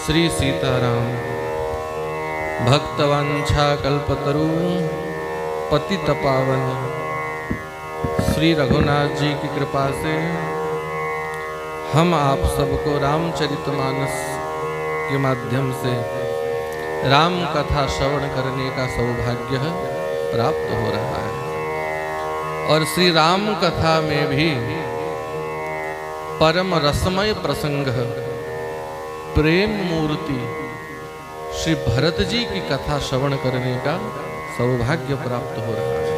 श्री सीताराम। भक्तवांछा कल्पतरु पतित पावन श्री रघुनाथ जी की कृपा से हम आप सबको रामचरितमानस के माध्यम से राम कथा श्रवण करने का सौभाग्य प्राप्त हो रहा है। और श्री राम कथा में भी परम रसमय प्रसंग प्रेम मूर्ति श्री भरत जी की कथा श्रवण करने का सौभाग्य प्राप्त हो रहा है।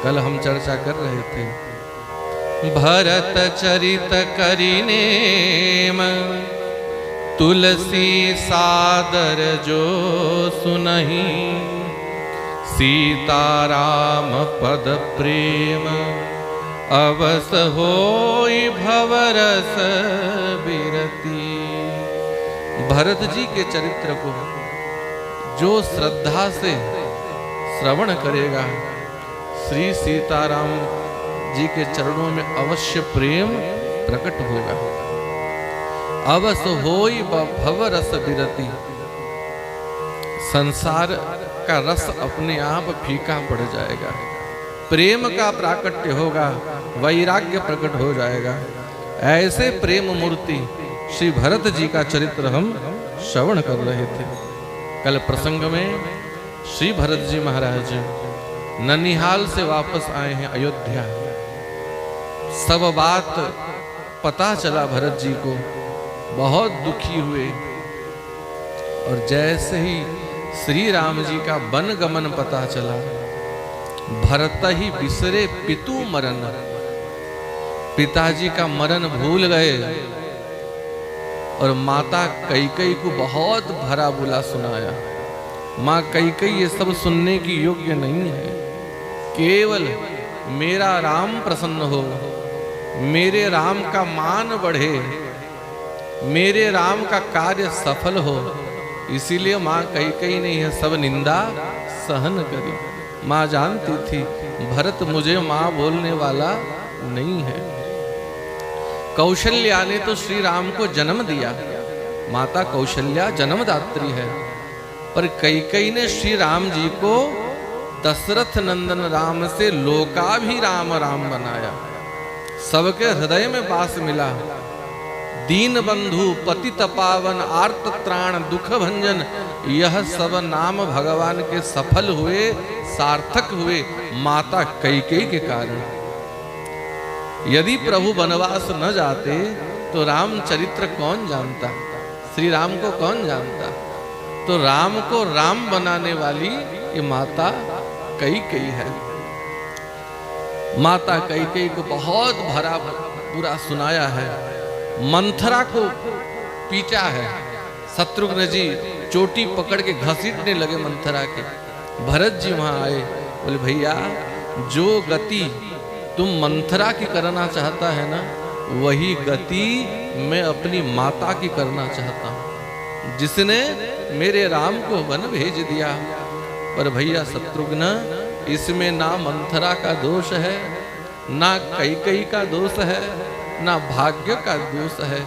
कल हम चर्चा कर रहे थे भरत चरित करिने तुलसी सादर जो सुनहि सीताराम पद प्रेम अवस होई भवरस बिरती। भरत जी के चरित्र को जो श्रद्धा से श्रवण करेगा श्री सीताराम जी के चरणों में अवश्य प्रेम प्रकट होगा। अवस होई भवरस बिरती। संसार का रस अपने आप फीका पड़ जाएगा, प्रेम का प्राकट्य होगा, वैराग्य प्रकट हो जाएगा। ऐसे प्रेम मूर्ति श्री भरत जी का चरित्र हम श्रवण कर रहे थे। कल प्रसंग में श्री भरत जी महाराज ननिहाल से वापस आए हैं अयोध्या। सब बात पता चला भरत जी को, बहुत दुखी हुए। और जैसे ही श्री राम जी का वन गमन पता चला, भरत ही बिसरे पितु मरण, पिताजी का मरण भूल गए और माता कैकेयी को बहुत भरा बुला सुनाया। माँ कैकेयी ये सब सुनने की योग्य नहीं है। केवल मेरा राम प्रसन्न हो, मेरे राम का मान बढ़े, मेरे राम का कार्य सफल हो, इसीलिए माँ कैकेयी ने यह सब निंदा सहन करी। माँ जानती थी भरत मुझे माँ बोलने वाला नहीं है। कौशल्या ने तो श्री राम को जन्म दिया, माता कौशल्या जन्मदात्री है, पर कैकेयी ने श्री राम जी को दशरथ नंदन राम से लोकाभिराम राम बनाया। सबके हृदय में वास मिला। दीन बंधु पतित पावन आर्त त्राण दुख भंजन, यह सब नाम भगवान के सफल हुए, सार्थक हुए माता कैकेयी के कारण। यदि प्रभु वनवास न जाते तो रामचरित्र कौन जानता, श्री राम को कौन जानता। तो राम को राम बनाने वाली ये माता कैकेयी है। माता कैकेयी को बहुत भरा बुरा सुनाया है, मंथरा को पीटा है। शत्रुघ्न जी चोटी पकड़ के घसीटने लगे मंथरा के। भरत जी वहां आए, बोले भैया जो गति तुम मंथरा की करना चाहता है ना, वही गति मैं अपनी माता की करना चाहता हूं, जिसने मेरे राम को वन भेज दिया। पर भैया शत्रुघ्न, इसमें ना मंथरा का दोष है, ना कैकेयी का दोष है, ना भाग्य का दोष है।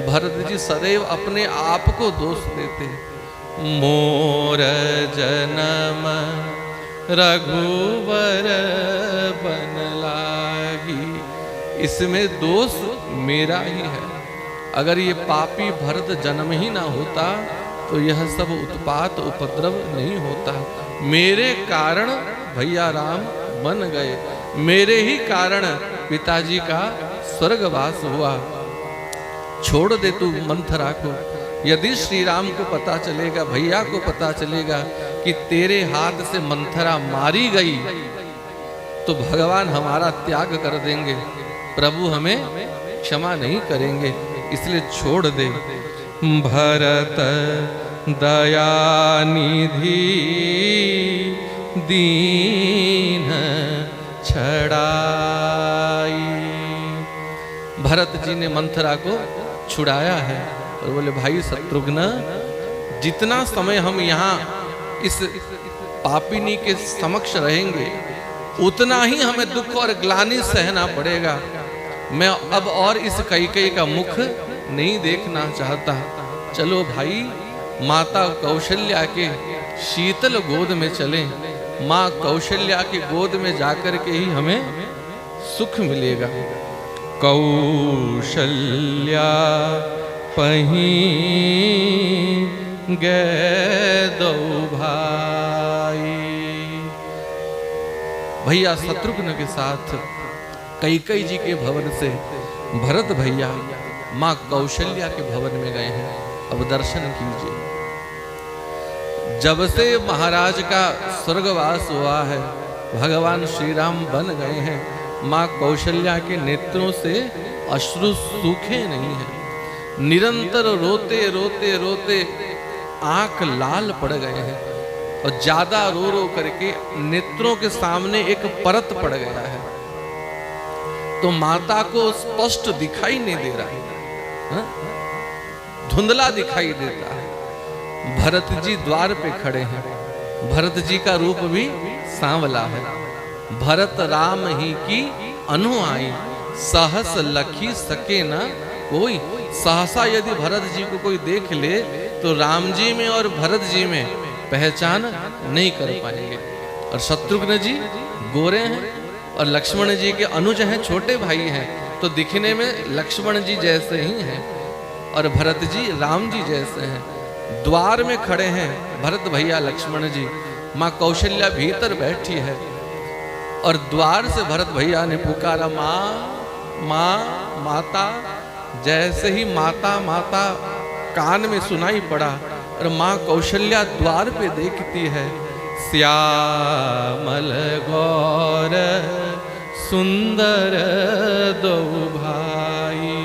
भरत जी सदैव अपने आप को दोष देते। मोर जन्म रघुवर बन लागी, इसमें दोष मेरा ही है। अगर ये पापी भरत जन्म ही ना होता तो यह सब उत्पात उपद्रव नहीं होता। मेरे कारण भैया राम बन गए, मेरे ही कारण पिताजी का स्वर्गवास हुआ। छोड़ दे तू मंथरा को। यदि श्री राम को पता चलेगा, भैया को पता चलेगा कि तेरे हाथ से मंथरा मारी गई, तो भगवान हमारा त्याग कर देंगे, प्रभु हमें क्षमा नहीं करेंगे, इसलिए छोड़ दे। भरत दयानिधि दीन छड़ाई। भरत जी ने मंथरा को छुड़ाया है। और बोले भाई शत्रुघ्न, जितना समय हम यहाँ इस पापिनी के समक्ष रहेंगे उतना ही हमें दुख और ग्लानि सहना पड़ेगा। मैं अब और इस कैकेयी का मुख नहीं देखना चाहता। चलो भाई माता कौशल्या के शीतल गोद में चलें, माँ कौशल्या की गोद में जाकर के ही हमें सुख मिलेगा। कौशल्या पहीं गए दो भाई। भैया शत्रुघ्न के साथ कैकेयी जी के भवन से भरत भैया माँ कौशल्या के भवन में गए हैं। अब दर्शन कीजिए। जब से महाराज का स्वर्गवास हुआ है, भगवान श्री राम बन गए हैं, माँ कौशल्या के नेत्रों से अश्रु सूखे नहीं हैं। निरंतर रोते रोते रोते आंख लाल पड़ गए हैं और ज्यादा रो रो करके नेत्रों के सामने एक परत पड़ गया है, तो माता को स्पष्ट दिखाई नहीं दे रहा है, धुंधला दिखाई देता है। भरत जी द्वार पे खड़े हैं। भरत जी का रूप भी सांवला है। भरत राम ही की अनुआई, सहस लखी सके ना कोई। सहसा यदि भरत जी को कोई देख ले तो राम जी में और भरत जी में पहचान नहीं कर पाएंगे। और शत्रुघ्न जी गोरे हैं और लक्ष्मण जी के अनुज हैं, छोटे भाई हैं, तो दिखने में लक्ष्मण जी जैसे ही हैं और भरत जी राम जी जैसे हैं। द्वार में खड़े हैं भरत भैया लक्ष्मण जी, माँ कौशल्या भीतर बैठी है और द्वार से भरत भैया ने पुकारा माँ माँ माता। जैसे ही माता माता कान में सुनाई पड़ा और माँ कौशल्या द्वार पे देखती है, श्यामल गौर सुंदर दो भाई।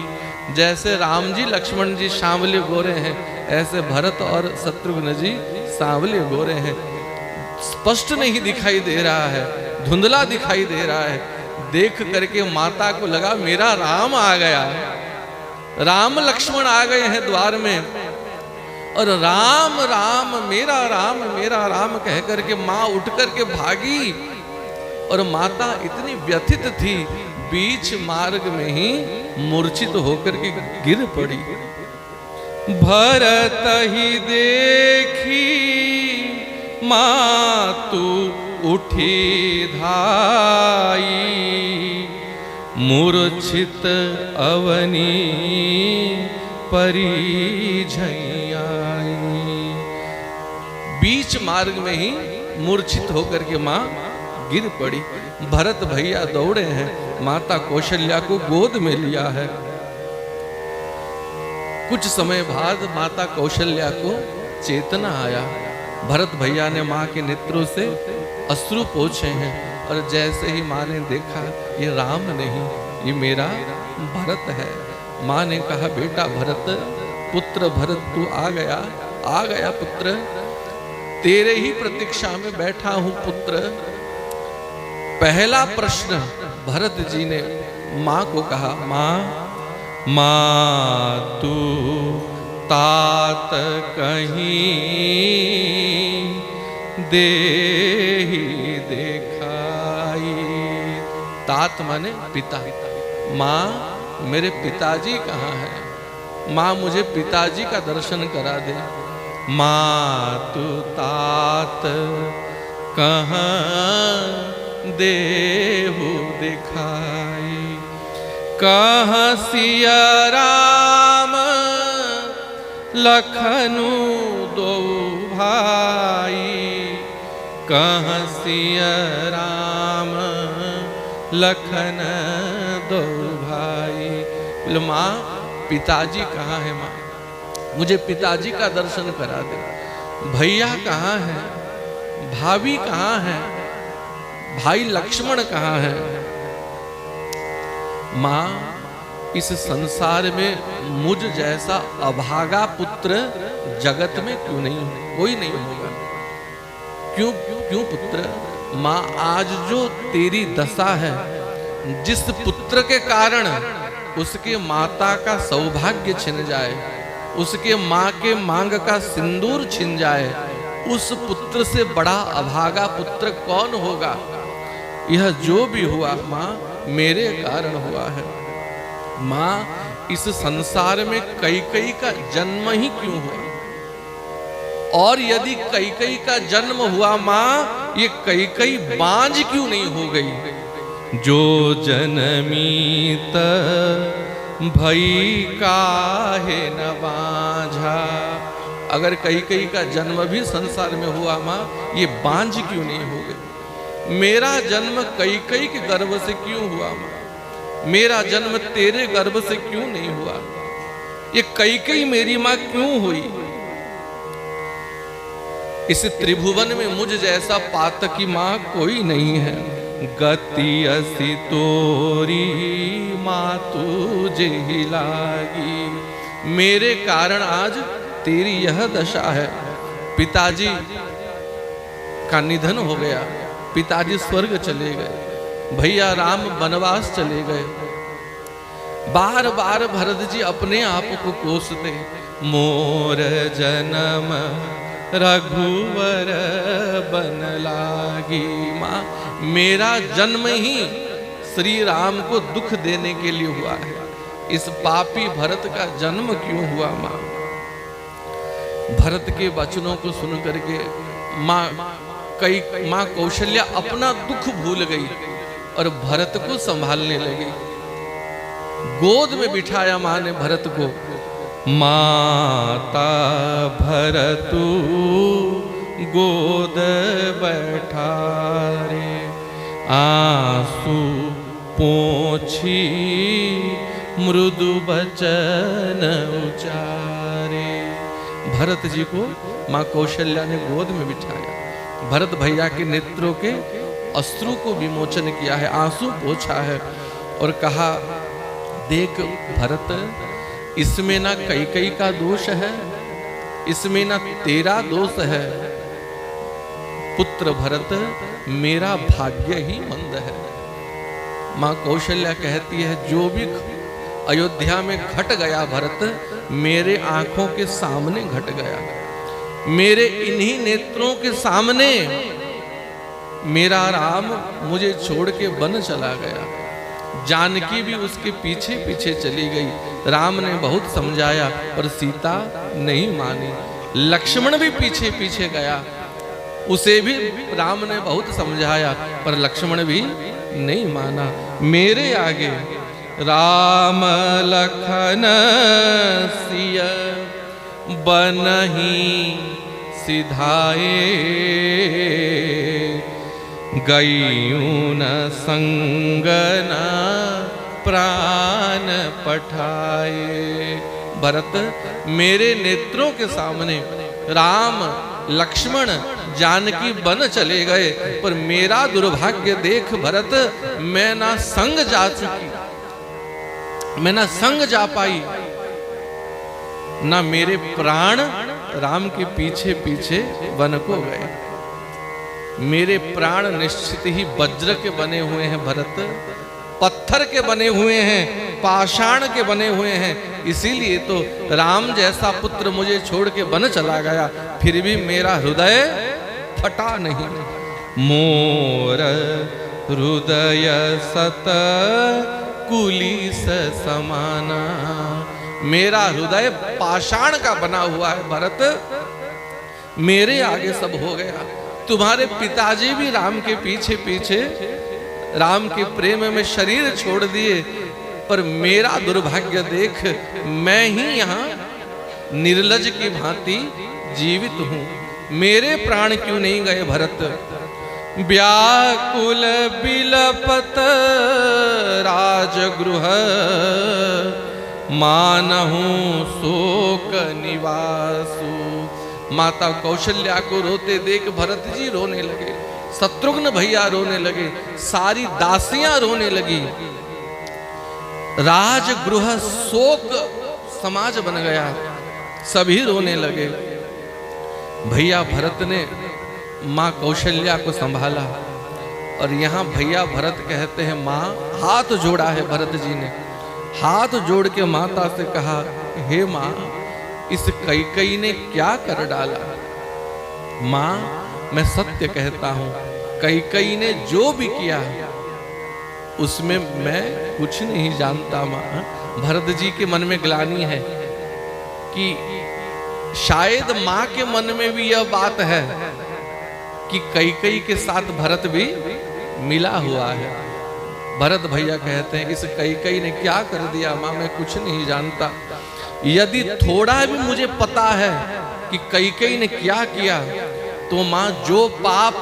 जैसे राम जी लक्ष्मण जी सांवले गोरे हैं, ऐसे भरत और शत्रुघ्न जी सांवले गोरे हैं। स्पष्ट नहीं दिखाई दे रहा है, धुंधला दिखाई दे रहा है। देख करके माता को लगा मेरा राम आ गया, राम लक्ष्मण आ गए हैं द्वार में। और राम राम मेरा राम कह करके माँ उठ करके भागी और माता इतनी व्यथित थी, बीच मार्ग में ही मूर्छित होकर के गिर पड़ी। भरत ही देखी मातु उठी धाई, मूर्छित अवनी परी झैयाई। बीच मार्ग में ही मूर्छित होकर के माँ गिर पड़ी। भरत भैया दौड़े हैं, माता कौशल्या को गोद में लिया है। कुछ समय बाद माता कौशल्या को चेतना आया। भरत भैया ने माँ के नेत्रों से अश्रु पोंछे हैं और जैसे ही माँ ने देखा ये राम नहीं, ये मेरा भरत है। माँ ने कहा बेटा भरत, पुत्र भरत तू आ गया पुत्र, तेरे ही प्रतीक्षा में बैठा हूं पुत्र। पहला प्रश्न भरत जी ने माँ को कहा, माँ तू तात कहीं देहि देखाई। तात माने पिता। माँ मेरे पिताजी कहाँ हैं? माँ मुझे पिताजी का दर्शन करा दे। माँ तू तात कहाँ देहु दिखाई। कहाँ सिया राम लखनु दो भाई। कहाँ सिया राम लखन दो भाई। बोले माँ पिताजी कहाँ है? माँ मुझे पिताजी का दर्शन करा दे। भैया कहाँ है? भाभी कहाँ है? भाई लक्ष्मण कहाँ है? माँ इस संसार में मुझ जैसा अभागा पुत्र जगत में क्यों नहीं, कोई नहीं होगा। क्यों पुत्र? माँ आज जो तेरी दशा है, जिस पुत्र के कारण उसके माता का सौभाग्य छिन जाए, उसके माँ के मांग का सिंदूर छिन जाए, उस पुत्र से बड़ा अभागा पुत्र कौन होगा? यह जो भी हुआ माँ मेरे कारण हुआ है। माँ इस संसार में कैकेयी का जन्म ही क्यों हुआ? और यदि कैकेयी का जन्म हुआ मां, ये कैकेयी बांझ क्यों नहीं हो गई? जो जनमीत भई काहे न बांझा। अगर कैकेयी का जन्म भी संसार में हुआ मां, ये बांझ क्यों नहीं हो गई? मेरा जन्म कैकेयी के गर्भ से क्यों हुआ मां? मेरा जन्म तेरे गर्भ से क्यों नहीं हुआ? ये कैकेयी मेरी मां क्यों हुई? इस त्रिभुवन में मुझ जैसा पातकी मां कोई नहीं है। गति असी तोरी मां तुझे ही लागी। मेरे कारण आज तेरी यह दशा है। पिताजी का निधन हो गया, पिताजी स्वर्ग चले गए, भैया राम वनवास चले गए। बार बार भरत जी अपने आप को कोसते, मोर जन्म रघुवर बन लागी। मां, मेरा जन्म ही श्री राम को दुख देने के लिए हुआ है। इस पापी भरत का जन्म क्यों हुआ मां? भरत के वचनों को सुन करके मां कौशल्या अपना दुख भूल गई और भरत को संभालने लगी। गोद में बिठाया मां ने भरत को। माता भरतु गोद बैठारे, आंसू पोंछी मृदु बचन उचारे। भरत जी को मां कौशल्या ने गोद में बिठाया। भरत भैया के नेत्रों के अश्रु को विमोचन किया है, आंसू पोंछा है और कहा, देख भरत, इसमें ना कैकेयी का दोष है, इसमें ना तेरा दोष है। पुत्र भरत, मेरा भाग्य ही मंद है। मां कौशल्या कहती है, जो भी अयोध्या में घट गया भरत, मेरे आंखों के सामने घट गया। मेरे इन्हीं नेत्रों के सामने मेरा राम मुझे छोड़ के वन चला गया। जानकी भी उसके पीछे पीछे चली गई। राम ने बहुत समझाया पर सीता नहीं मानी। लक्ष्मण भी पीछे पीछे गया, उसे भी राम ने बहुत समझाया पर लक्ष्मण भी नहीं माना। मेरे आगे राम लखन सिय बनहि सिधाए, गईं न संगना प्राण पठाए। भरत, मेरे नेत्रों के सामने राम लक्ष्मण जानकी वन चले गए, पर मेरा दुर्भाग्य देख भरत, मैं ना संग जा चुकी, मैं ना संग जा पाई, ना मेरे प्राण राम के पीछे पीछे वन को गए। मेरे प्राण निश्चित ही वज्र के बने हुए हैं भरत, पत्थर के बने हुए हैं, पाषाण के बने हुए हैं। इसीलिए तो राम जैसा पुत्र मुझे छोड़ के वन चला गया, फिर भी मेरा हृदय फटा नहीं। मोर हृदय सत कुलिस समाना, मेरा हृदय पाषाण का बना हुआ है भरत, मेरे आगे सब हो गया। तुम्हारे पिताजी भी राम के पीछे पीछे राम के प्रेम में शरीर छोड़ दिए, पर मेरा दुर्भाग्य देख, मैं ही यहाँ निर्लज की भांति जीवित हूँ। मेरे प्राण क्यों नहीं गए भरत? व्याकुल बिलपत राजगृह, मानहु शोक निवासु। माता कौशल्या को रोते देख भरत जी रोने लगे, शत्रुघ्न भैया रोने लगे, सारी दासियां रोने लगी। राजगृह शोक समाज बन गया, सभी रोने लगे। भैया भरत ने मां कौशल्या को संभाला और यहाँ भैया भरत कहते हैं, मां, हाथ जोड़ा है भरत जी ने, हाथ जोड़ के माता से कहा, हे मां, इस कैकेयी ने क्या कर डाला? मां, मैं सत्य कहता हूं, कैकेयी ने जो भी किया उसमें मैं कुछ नहीं जानता मां, भरत जी के मन में ग्लानि है कि शायद मां के मन में भी यह बात है कि कैकेयी के साथ भरत भी मिला हुआ है। भरत भैया कहते हैं इस कैकेयी ने क्या कर दिया मां, मैं कुछ नहीं जानता। यदि थोड़ा भी मुझे पता है कि कैकेयी ने क्या किया तो मां, जो पाप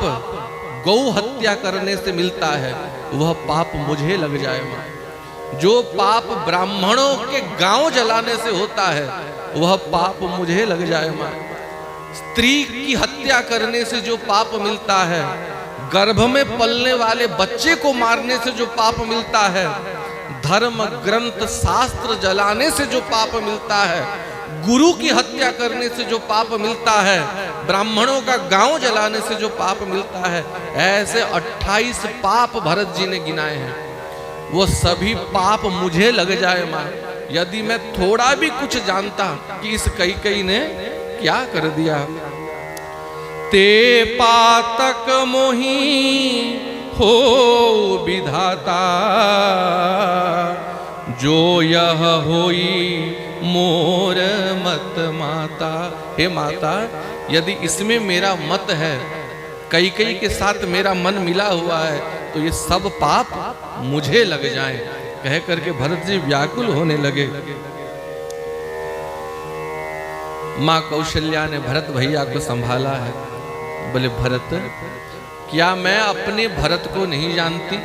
गौ हत्या करने से मिलता है वह पाप मुझे लग जाए मां। जो पाप ब्राह्मणों के गांव जलाने से होता है वह पाप मुझे लग जाए मां। स्त्री की हत्या करने से जो पाप मिलता है, गर्भ में पलने वाले बच्चे को मारने से जो पाप मिलता है, धर्म ग्रंथ शास्त्र जलाने से जो पाप मिलता है, गुरु की हत्या करने से जो पाप मिलता है, ब्राह्मणों का गांव जलाने से जो पाप मिलता है, ऐसे 28 पाप भरत जी ने गिनाए हैं। वो सभी पाप मुझे लग जाए मां, यदि मैं थोड़ा भी कुछ जानता कि इस कैकेयी ने क्या कर दिया। ते पातक मोही हो विधाता, जो यह होई मोर मत माता। हे माता, यदि इसमें मेरा मत है, कैकेयी के साथ मेरा मन मिला हुआ है, तो ये सब पाप मुझे लग जाएं। कह करके भरत जी व्याकुल होने लगे। मां कौशल्या ने भरत भैया को संभाला है। बोले भरत, क्या मैं अपने भरत को नहीं जानती?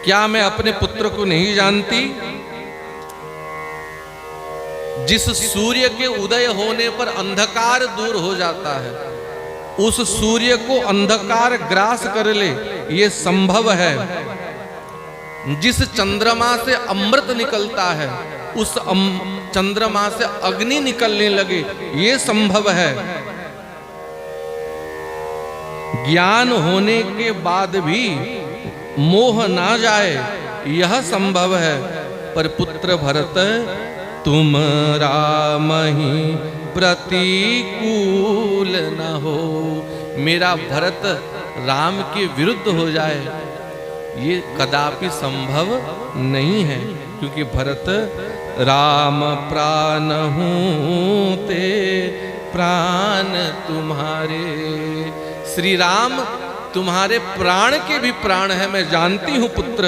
क्या मैं अपने पुत्र को नहीं जानती? जिस सूर्य के उदय होने पर अंधकार दूर हो जाता है, उस सूर्य को अंधकार ग्रास कर ले, ये संभव है। जिस चंद्रमा से अमृत निकलता है, उस चंद्रमा से अग्नि निकलने लगे, ये संभव है। ज्ञान होने के बाद भी मोह ना जाए, यह संभव है। पर पुत्र भरत, तुम राम ही प्रतिकूल न हो। मेरा भरत राम के विरुद्ध हो जाए, ये कदापि संभव नहीं है, क्योंकि भरत राम प्राण हूं ते प्राण तुम्हारे। श्री राम तुम्हारे प्राण के भी प्राण है, मैं जानती हूं पुत्र।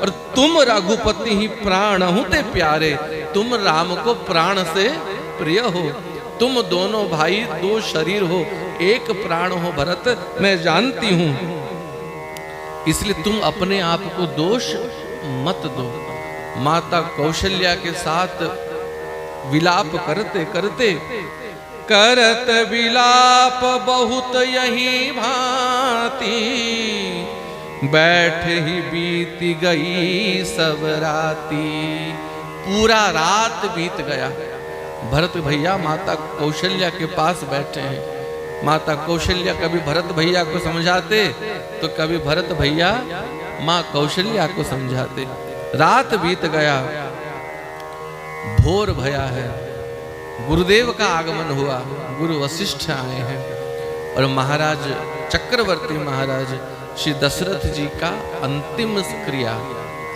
और तुम रघुपति ही प्राण हूं ते प्यारे। तुम राम को प्राण से प्रिय हो। तुम दोनों भाई दो शरीर हो, एक प्राण हो भरत, मैं जानती हूं। इसलिए तुम अपने आप को दोष मत दो। माता कौशल्या के साथ विलाप करते करते, करत विलाप बहुत यही भांति, बैठ ही बीत गई सब राती। पूरा रात बीत गया। भरत भैया माता कौशल्या के पास बैठे हैं। माता कौशल्या कभी भरत भैया को समझाते तो कभी भरत भैया माँ कौशल्या को समझाते। रात बीत गया, भोर भया है। गुरुदेव का आगमन हुआ, गुरु वशिष्ठ आए हैं और महाराज चक्रवर्ती महाराज श्री दशरथ जी का अंतिम क्रिया,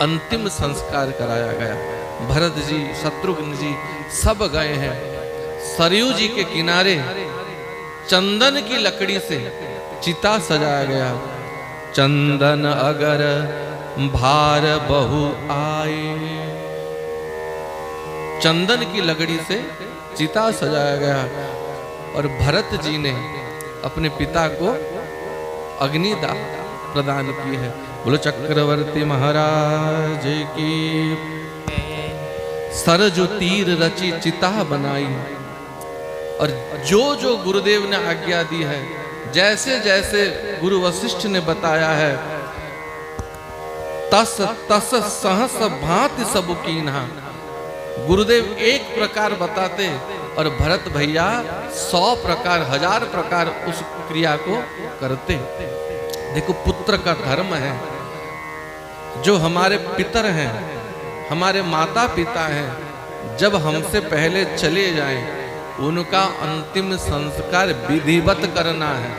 अंतिम संस्कार कराया गया। भरत जी, शत्रुघ्न जी सब गए हैं। सरयू जी के किनारे चंदन की लकड़ी से चिता सजाया गया। चंदन अगर भार बहु आए, चंदन की लकड़ी से चिता सजाया गया। और भरत जी ने अपने पिता को अग्निदाह प्रदान की है। बोलो चक्रवर्ती महाराज की। सरजू तीर रची चिता बनाई। और जो जो गुरुदेव ने आज्ञा दी है, जैसे जैसे गुरु वशिष्ठ ने बताया है, तस तस सहस भांति सब कीन्हा। गुरुदेव एक प्रकार बताते और भरत भैया 100 प्रकार 1000 प्रकार उस क्रिया को करते। देखो, पुत्र का धर्म है। जो हमारे पितर हैं, हमारे माता पिता हैं, जब हमसे पहले चले जाएं, उनका अंतिम संस्कार विधिवत करना है।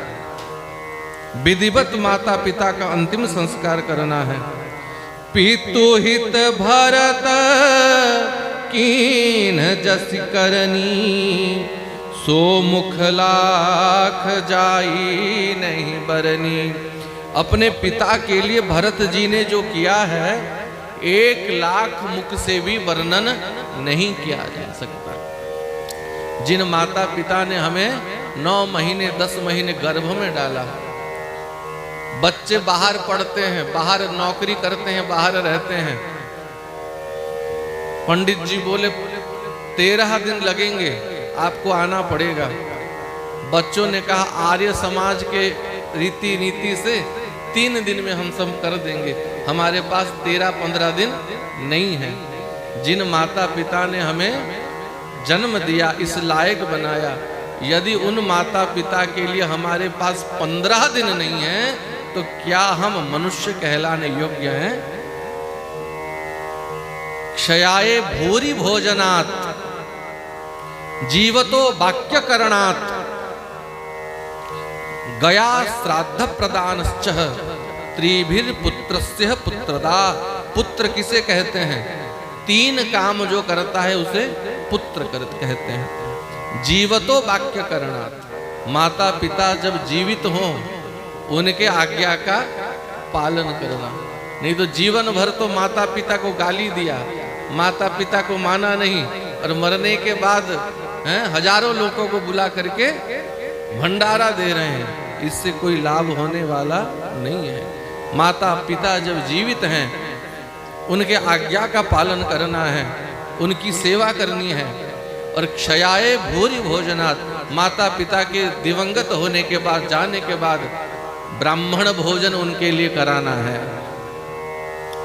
विधिवत माता पिता का अंतिम संस्कार करना है। पितु हित भरत कीन जस करनी, सो मुख लाख जाई नहीं बरनी। अपने पिता के लिए भरत जी ने जो किया है 1,00,000 मुख से भी वर्णन नहीं किया जा सकता। जिन माता पिता ने हमें 9 महीने 10 महीने गर्भ में डाला, बच्चे बाहर पढ़ते हैं, बाहर नौकरी करते हैं, बाहर रहते हैं। पंडित जी बोले 13 दिन लगेंगे, आपको आना पड़ेगा। बच्चों ने कहा आर्य समाज के रीति नीति से 3 दिन में हम सब कर देंगे, हमारे पास 13-15 दिन नहीं है। जिन माता पिता ने हमें जन्म दिया, इस लायक बनाया, यदि उन माता पिता के लिए हमारे पास 15 दिन नहीं है तो क्या हम मनुष्य कहलाने योग्य हैं? क्षयाये भूरि भोजनात् जीवतो वाक्य करणात् गया श्राद्ध प्रदानश्च त्रिभिर पुत्रस्य पुत्रदा। पुत्र किसे कहते हैं? 3 काम जो करता है उसे पुत्र कहते हैं। जीवतो वाक्य करणात्, माता पिता जब जीवित हों उनके आज्ञा का पालन करना। नहीं तो जीवन भर तो माता पिता को गाली दिया, माता पिता को माना नहीं, और मरने के बाद हजारों लोगों को बुला करके भंडारा दे रहे हैं, इससे कोई लाभ होने वाला नहीं है। माता पिता जब जीवित हैं उनके आज्ञा का पालन करना है, उनकी सेवा करनी है। और क्षयाये भूरि भोजनात्, माता पिता के दिवंगत होने के बाद, जाने के बाद ब्राह्मण भोजन उनके लिए कराना है,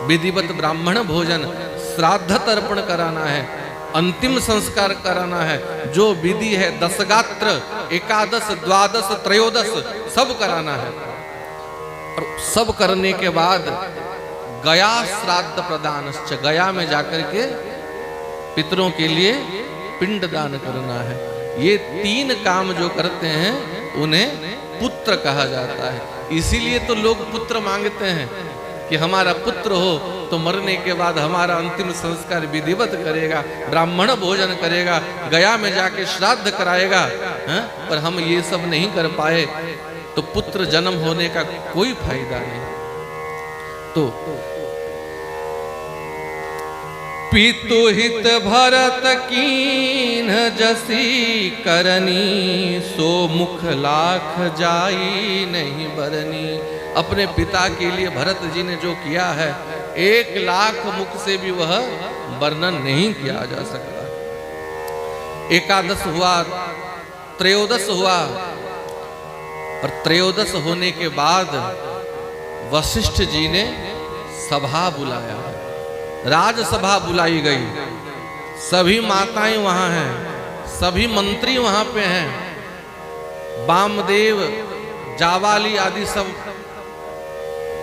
विधिवत ब्राह्मण भोजन, श्राद्ध तर्पण कराना है, अंतिम संस्कार कराना है। जो विधि है 10 गात्र, 11, 12, 13 सब कराना है। और सब करने के बाद गया श्राद्ध प्रदानश्च, गया में जाकर के पितरों के लिए पिंड दान करना है। ये 3 काम जो करते हैं उन्हें पुत्र कहा जाता है। इसीलिए तो लोग पुत्र मांगते हैं कि हमारा पुत्र हो तो मरने के बाद हमारा अंतिम संस्कार विधिवत करेगा, ब्राह्मण भोजन करेगा, गया में जाके श्राद्ध कराएगा। पर हम ये सब नहीं कर पाए तो पुत्र जन्म होने का कोई फायदा नहीं। तो पितु हित भरत कीन जसी करनी, सो मुख लाख जाई नहीं बरनी। अपने पिता के लिए भरत जी ने जो किया है 1,00,000 मुख से भी वह वर्णन नहीं किया जा सकता। 11 हुआ, 13 हुआ, और 13 होने के बाद वशिष्ठ जी ने सभा बुलाया, राजसभा बुलाई गई। सभी माताएं वहां हैं, सभी मंत्री वहां पे हैं, वामदेव, जावाली आदि सब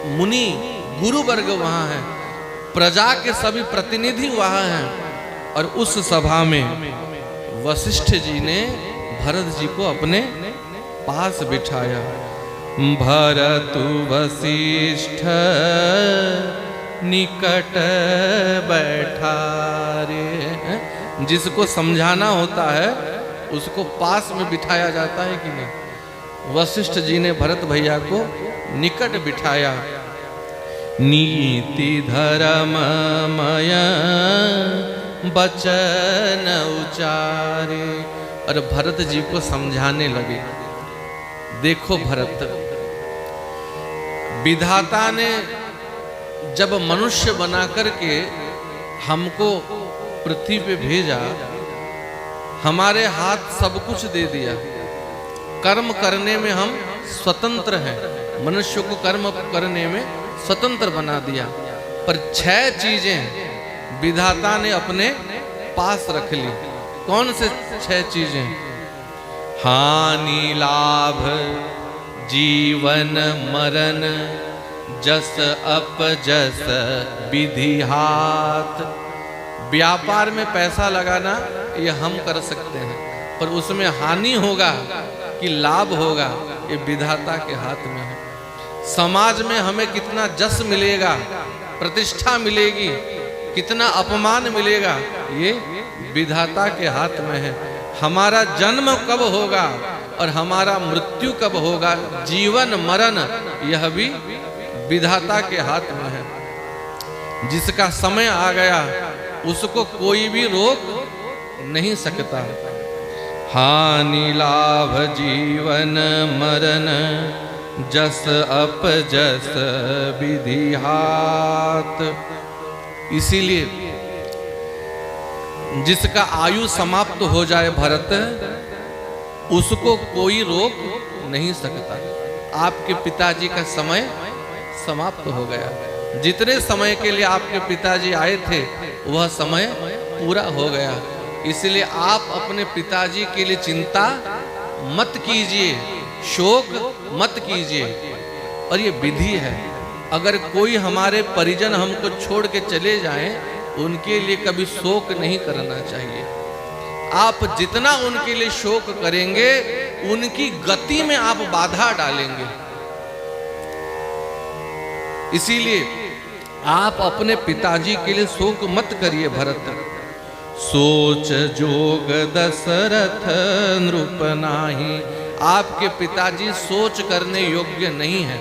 मुनि गुरु वर्ग वहां हैं, प्रजा के सभी प्रतिनिधि वहां हैं। और उस सभा में वशिष्ठ जी ने भरत जी को अपने पास बिठाया। भरतु वशिष्ठ निकट बैठारे, जिसको समझाना होता है उसको पास में बिठाया जाता है कि नहीं। वशिष्ठ जी ने भरत भैया को निकट बिठाया। नीति धर्ममय बचन उचारे, और भरत जी को समझाने लगे। देखो भरत, विधाता ने जब मनुष्य बना करके हमको पृथ्वी पे भेजा, हमारे हाथ सब कुछ दे दिया, कर्म करने में हम स्वतंत्र हैं, मनुष्य को कर्म करने में स्वतंत्र बना दिया। पर 6 चीजें विधाता ने अपने पास रख ली। कौन से 6 चीजें? हानि लाभ जीवन मरण जस अपजस विधि हाथ। व्यापार में पैसा लगाना ये हम कर सकते हैं, पर उसमें हानि होगा कि लाभ होगा ये विधाता के हाथ में है। समाज में हमें कितना जस मिलेगा, प्रतिष्ठा मिलेगी, कितना अपमान मिलेगा, ये विधाता के हाथ में है। हमारा जन्म कब होगा और हमारा मृत्यु कब होगा, जीवन मरण यह भी विधाता के हाथ में है। जिसका समय आ गया उसको कोई भी रोक नहीं सकता। हानि लाभ जीवन मरण जस अप जस विधि हाथ। इसीलिए जिसका आयु समाप्त हो जाए भरत, उसको कोई रोक नहीं सकता। आपके पिताजी का समय समाप्त हो गया। जितने समय के लिए आपके पिताजी आए थे वह समय पूरा हो गया। इसलिए आप अपने पिताजी के लिए चिंता मत कीजिए, शोक मत कीजिए। और ये विधि है, अगर कोई हमारे परिजन हमको छोड़ के चले जाएं, उनके लिए कभी शोक नहीं करना चाहिए। आप जितना उनके लिए शोक करेंगे, उनकी गति में आप बाधा डालेंगे। इसीलिए आप अपने पिताजी के लिए शोक मत करिए भरत। सोच जोग दशरथ नृप नाही। आपके पिताजी सोच करने योग्य नहीं है।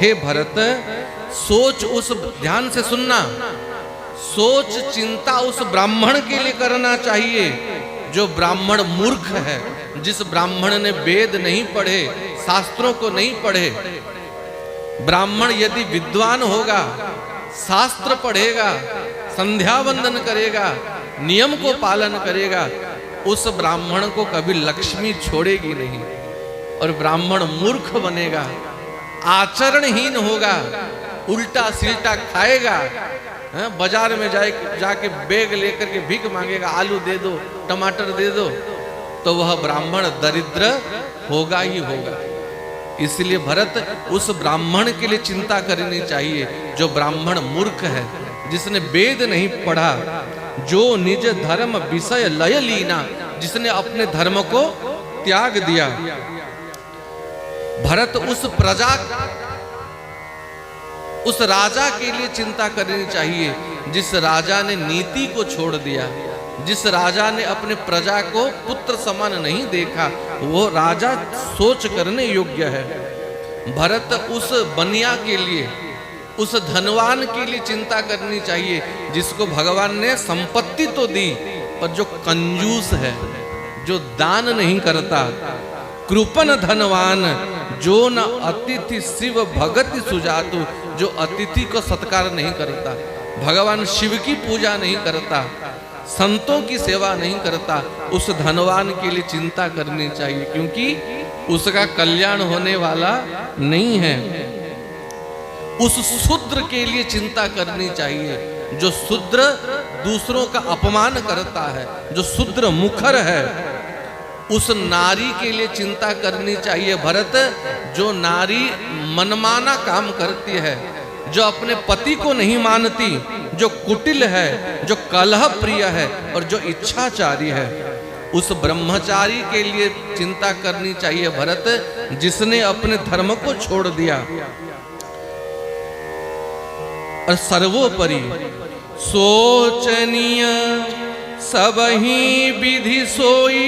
हे भरत, सोच उस, ध्यान से सुनना, सोच चिंता उस ब्राह्मण के लिए करना चाहिए जो ब्राह्मण मूर्ख है, जिस ब्राह्मण ने वेद नहीं पढ़े, शास्त्रों को नहीं पढ़े। ब्राह्मण यदि विद्वान होगा, शास्त्र पढ़ेगा, संध्या वंदन करेगा, नियम को पालन करेगा, उस ब्राह्मण को कभी लक्ष्मी छोड़ेगी नहीं। और ब्राह्मण मूर्ख बनेगा, आचरणहीन होगा, उल्टा सिल्टा खाएगा, बाजार में जाके बैग लेकर के भीख मांगेगा, आलू दे दो, टमाटर दे दो, तो वह ब्राह्मण दरिद्र होगा ही होगा। इसलिए भरत, उस ब्राह्मण के लिए चिंता करनी चाहिए जो ब्राह्मण मूर्ख है, जिसने वेद नहीं पढ़ा, जो निज धर्म विषय लय लीना, जिसने अपने धर्म को त्याग दिया। भरत उस प्रजा, उस राजा के लिए चिंता करनी चाहिए जिस राजा ने नीति को छोड़ दिया, जिस राजा ने अपने प्रजा को पुत्र समान नहीं देखा, वो राजा सोच करने योग्य है। भरत उस बनिया के लिए, उस धनवान के लिए चिंता करनी चाहिए जिसको भगवान ने संपत्ति तो दी, पर जो कंजूस है, जो दान नहीं करता। कृपन धनवान जो न अतिथि शिव भगति सुजातु, जो अतिथि को सत्कार नहीं करता, भगवान शिव की पूजा नहीं करता, संतों की सेवा नहीं करता, उस धनवान के लिए चिंता करनी चाहिए, क्योंकि उसका कल्याण होने वाला नहीं है। उस शूद्र के लिए चिंता करनी चाहिए जो शूद्र दूसरों का अपमान करता है, जो शूद्र मुखर है। उस नारी के लिए चिंता करनी चाहिए भरत, जो नारी मनमाना काम करती है, जो अपने पति को नहीं मानती, जो कुटिल है, जो कलह प्रिय है और जो इच्छाचारी है। उस ब्रह्मचारी के लिए चिंता करनी चाहिए भरत, जिसने अपने धर्म को छोड़ दिया। और सर्वोपरि सोचनीय सबही विधि सोई,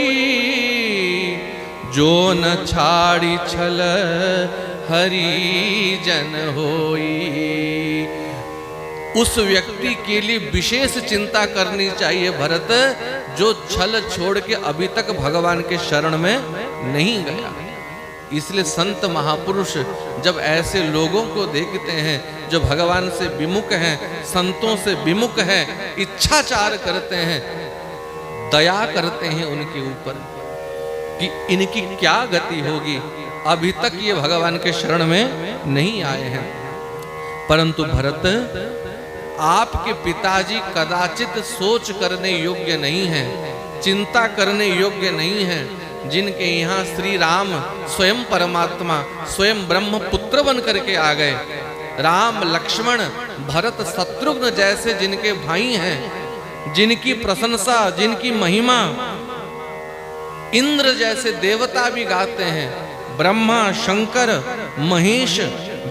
जो न छाड़ी छल हरि जन होई। उस व्यक्ति के लिए विशेष चिंता करनी चाहिए भरत, जो छल छोड़ के अभी तक भगवान के शरण में नहीं गया। इसलिए संत महापुरुष जब ऐसे लोगों को देखते हैं जो भगवान से विमुख हैं, संतों से विमुख हैं, इच्छाचार करते हैं, दया करते हैं उनके ऊपर कि इनकी क्या गति होगी, अभी तक ये भगवान के शरण में नहीं आए हैं। परंतु भरत, आपके पिताजी कदाचित सोच करने योग्य नहीं है, चिंता करने योग्य नहीं है, जिनके यहाँ श्री राम स्वयं परमात्मा, स्वयं ब्रह्म पुत्र बन करके आ गए। राम लक्ष्मण भरत शत्रुघ्न जैसे जिनके भाई हैं, जिनकी प्रशंसा, जिनकी महिमा इंद्र जैसे देवता भी गाते हैं, ब्रह्मा शंकर महेश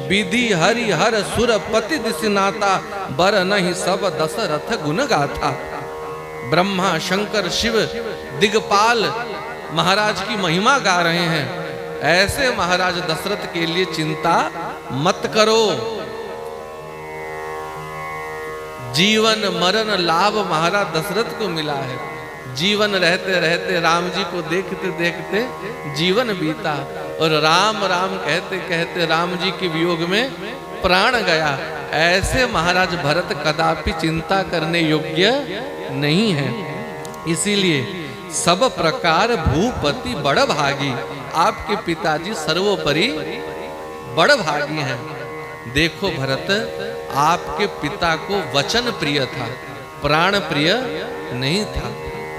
विधि हरि हर सुर पति दिसनाता, बर नहीं सब दशरथ गुण गाथा। ब्रह्मा शंकर शिव दिगपाल महाराज की महिमा गा रहे हैं। ऐसे महाराज दशरथ के लिए चिंता मत करो। जीवन मरण लाभ महाराज दशरथ को मिला है। जीवन रहते रहते राम जी को देखते देखते जीवन बीता, और राम राम कहते कहते राम जी के वियोग में प्राण गया। ऐसे महाराज भरत कदापि चिंता करने योग्य नहीं है। इसीलिए सब प्रकार भूपति बड़ भागी, आपके पिताजी सर्वोपरि बड़ भागी हैं। देखो भरत, आपके पिता को वचन प्रिय था, प्राण प्रिय नहीं था।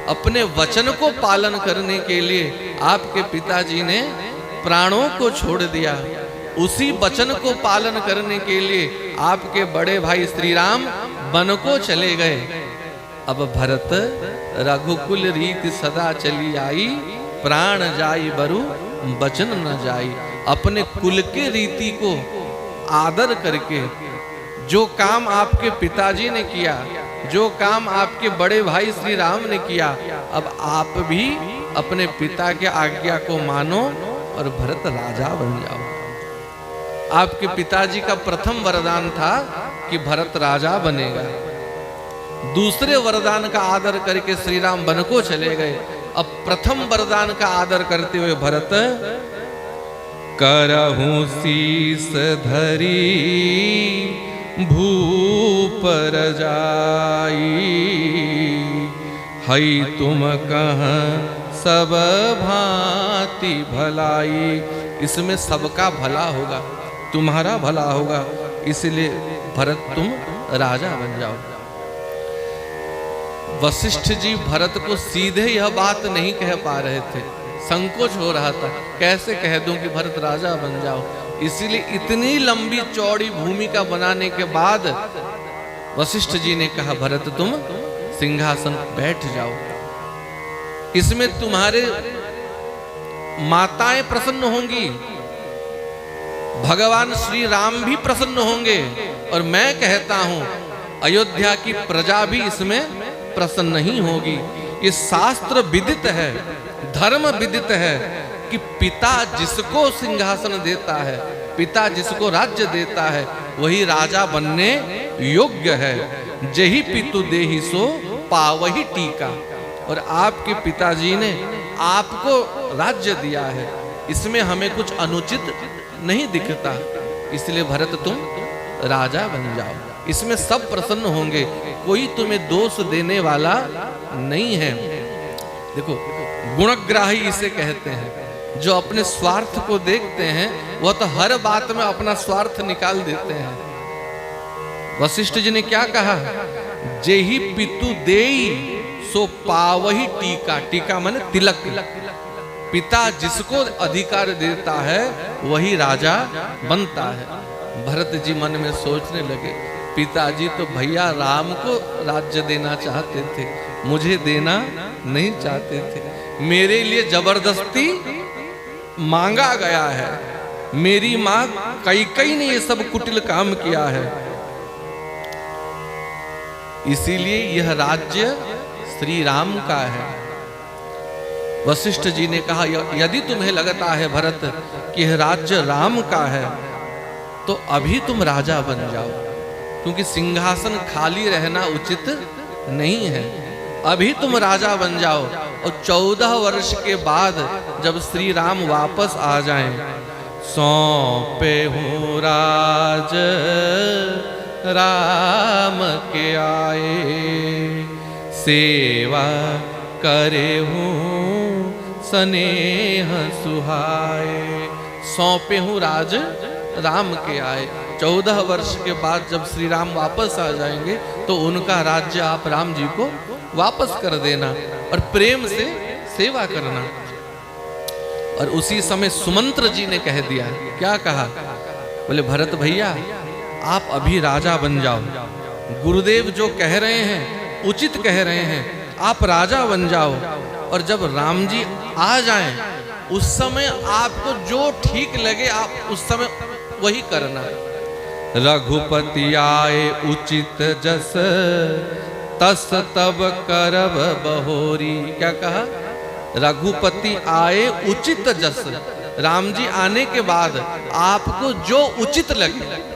अपने वचन को पालन करने के लिए आपके पिताजी ने प्राणों को छोड़ दिया। उसी वचन को पालन करने के लिए आपके बड़े भाई श्री राम वन को चले गए। अब भरत रघुकुल रीति सदा चली आई, प्राण जाई बरु वचन न जाई। अपने कुल के रीति को आदर करके जो काम आपके पिताजी ने किया, जो काम आपके बड़े भाई श्री राम ने किया, अब आप भी अपने पिता के आज्ञा को मानो और भरत राजा बन जाओ। आपके पिताजी का प्रथम वरदान था कि भरत राजा बनेगा। दूसरे वरदान का आदर करके श्री राम वन को चले गए। अब प्रथम वरदान का आदर करते हुए भरत करहूं शीस धरी भूप रजाई, हई तुम कहाँ सब भांति भलाई। इसमें सबका भला होगा, तुम्हारा भला होगा, इसलिए भरत तुम राजा बन जाओ। वशिष्ठ जी भरत को सीधे यह बात नहीं कह पा रहे थे, संकोच हो रहा था, कैसे कह दूं कि भरत राजा बन जाओ। इसीलिए इतनी लंबी चौड़ी भूमिका बनाने के बाद वशिष्ठ जी ने कहा, भरत तुम सिंहासन बैठ जाओ। इसमें तुम्हारे माताएं प्रसन्न होंगी, भगवान श्री राम भी प्रसन्न होंगे, और मैं कहता हूं अयोध्या की प्रजा भी इसमें प्रसन्न नहीं होगी। ये शास्त्र विदित है, धर्म विदित है कि पिता जिसको सिंहासन देता है, पिता जिसको राज्य देता है, वही राजा बनने योग्य है। जही पितु देहि सो पावही टीका। और आपके पिताजी ने आपको राज्य दिया है, इसमें हमें कुछ अनुचित नहीं दिखता, इसलिए भरत तुम राजा बन जाओ। इसमें सब प्रसन्न होंगे, कोई तुम्हें दोष देने वाला नहीं है। देखो, गुणग्राही इसे कहते हैं। जो अपने स्वार्थ को देखते हैं वह तो हर बात में अपना स्वार्थ निकाल देते हैं। वशिष्ठ जी ने क्या कहा, जेहि पितु देई सो पावही टीका। टीका माने तिलक। पिता जिसको अधिकार देता है वही राजा बनता है। भरत जी मन में सोचने लगे, पिताजी तो भैया राम को राज्य देना चाहते थे, मुझे देना नहीं चाहते थे। मेरे लिए जबरदस्ती मांगा गया है, मेरी मां कैकेयी ने ये सब कुटिल काम किया है, इसीलिए यह राज्य श्री राम का है। वशिष्ठ जी ने कहा, यदि तुम्हें लगता है भरत कि यह राज्य राम का है तो अभी तुम राजा बन जाओ, क्योंकि सिंहासन खाली रहना उचित नहीं है। अभी तुम राजा बन जाओ, और 14 वर्ष के बाद जब श्री राम वापस आ जाएं, सौंपे हूँ राज राम के आए, सेवा करे हूँ स्नेह सुहाए। सौंपे हूँ राज राम के आए। 14 वर्ष के बाद जब श्री राम वापस आ जाएंगे तो उनका राज्य आप राम जी को वापस कर देना और प्रेम से सेवा करना। और उसी समय सुमंत्र जी ने कह दिया, क्या कहा, बोले भरत भैया आप अभी राजा बन जाओ, गुरुदेव जो कह रहे हैं उचित कह रहे हैं, आप राजा बन जाओ। और जब राम जी आ जाएं उस समय आपको जो ठीक लगे आप उस समय वही करना। रघुपति आए उचित जस, तस तब करब बहोरी। क्या कहा? रघुपति आए उचित जस, राम जी आने के बाद आपको जो उचित लगे।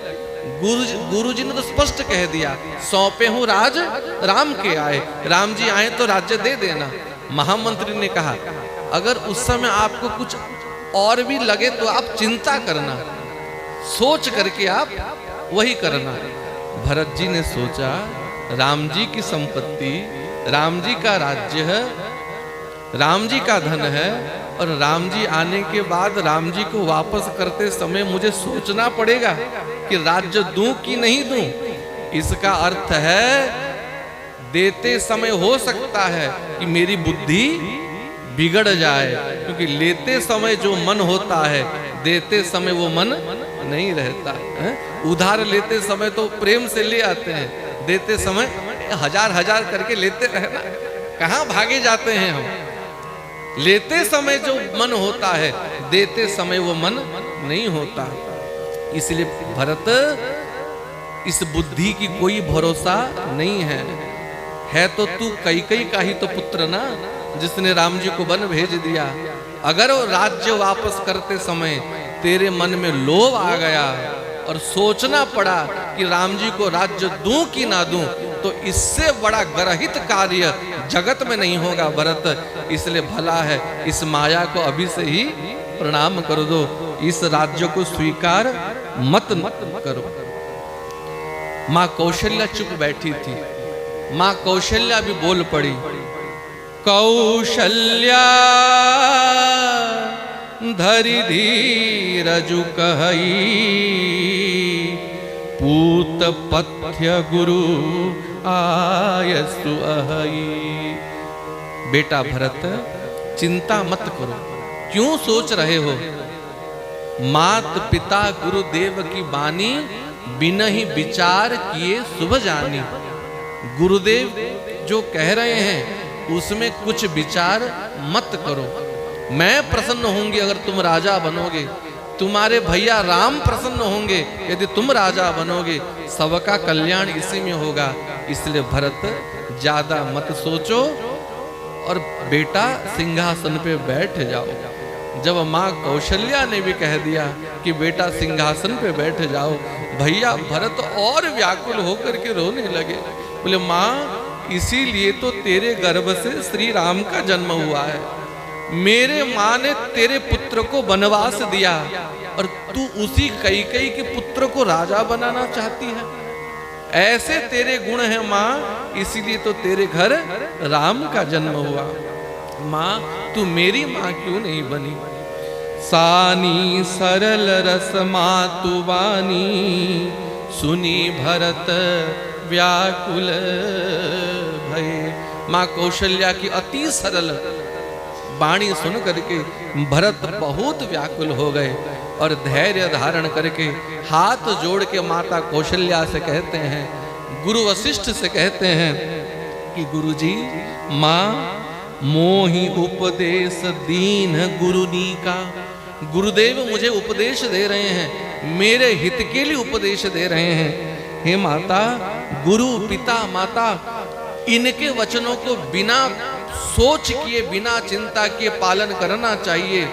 गुरु जी ने तो स्पष्ट कह दिया, सौंपे हूं राज राम के आए, राम जी आए तो राज्य दे देना। महामंत्री ने कहा, अगर उस समय आपको कुछ और भी लगे तो आप चिंता करना, सोच करके आप वही करना। भरत जी ने सोचा, राम जी की संपत्ति, राम जी का राज्य है, राम जी का धन है, और राम जी आने के बाद राम जी को वापस करते समय मुझे सोचना पड़ेगा कि राज्य दूं कि नहीं दूं। इसका अर्थ है देते समय हो सकता है कि मेरी बुद्धि बिगड़ जाए, क्योंकि लेते समय जो मन होता है देते समय वो मन नहीं रहता है। उधार लेते समय तो प्रेम से ले आते हैं, देते समय हजार हजार करके लेते रहना, कहाँ भागे जाते हैं हम। लेते समय जो मन होता है देते समय वो मन नहीं होता। इसलिए भरत, इस बुद्धि की कोई भरोसा नहीं है तो तू कैकेयी का ही तो पुत्र ना, जिसने राम जी को वन भेज दिया। अगर वो राज्य वापस करते समय तेरे मन में लोभ आ गया और सोचना पड़ा कि राम जी को राज्य दूं कि ना दूं, तो इससे बड़ा गर्हित कार्य जगत में नहीं होगा भरत। इसलिए भला है इस माया को अभी से ही प्रणाम कर दो, इस राज्य को स्वीकार मत करो। मां कौशल्या चुप बैठी थी। मां कौशल्या भी बोल पड़ी, कौशल्या धरि धीरजु कहई, पूत पथ्य गुरु आयसु अहई। बेटा भरत, चिंता मत करो, क्यों सोच रहे हो? मात पिता गुरुदेव की बानी, बिनहि विचार किए शुभ जानी। गुरुदेव जो कह रहे हैं उसमें कुछ विचार मत करो। मैं प्रसन्न होंगे अगर तुम राजा बनोगे, तुम्हारे भैया राम प्रसन्न होंगे यदि तुम राजा बनोगे, सबका कल्याण इसी में होगा। इसलिए भरत ज्यादा मत सोचो और बेटा सिंहासन पे बैठ जाओ। जब माँ कौशल्या ने भी कह दिया कि बेटा सिंहासन पे बैठ जाओ, भैया भरत और व्याकुल होकर के रोने लगे। बोले, माँ इसीलिए तो तेरे गर्भ से श्री राम का जन्म हुआ है। मेरे माँ ने तेरे पुत्र को वनवास दिया और तू उसी कैकेयी के पुत्र को राजा बनाना चाहती है। ऐसे तेरे गुण हैं माँ, इसीलिए तो तेरे घर राम का जन्म हुआ। माँ तू मेरी माँ क्यों नहीं बनी? सानी सरल रस मातु वानी, सुनी भरत व्याकुल भय। माँ कौशल्या की अति सरल वाणी सुन करके भरत बहुत व्याकुल हो गए और धैर्य धारण करके हाथ जोड़ के माता कौशल्या से कहते हैं, गुरु वशिष्ठ से कहते हैं कि गुरुजी, माँ मोहि उपदेश दीन गुरुनी का। गुरुदेव मुझे उपदेश दे रहे हैं, मेरे हित के लिए उपदेश दे रहे हैं। हे माता, गुरु पिता माता इनके वचनों को बिना सोच किए, बिना चिंता किए पालन करना चाहिए।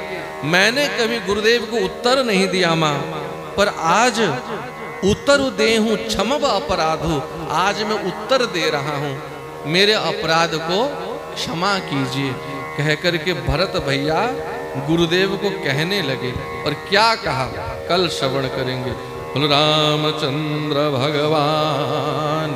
मैंने कभी गुरुदेव को उत्तर नहीं दिया माँ, पर आज उत्तर दे हूँ क्षमव अपराधो, आज मैं उत्तर दे रहा हूँ, मेरे अपराध को क्षमा कीजिए। कह करके भरत भैया गुरुदेव को कहने लगे और क्या कहा कल श्रवण करेंगे। बोलो रामचंद्र भगवान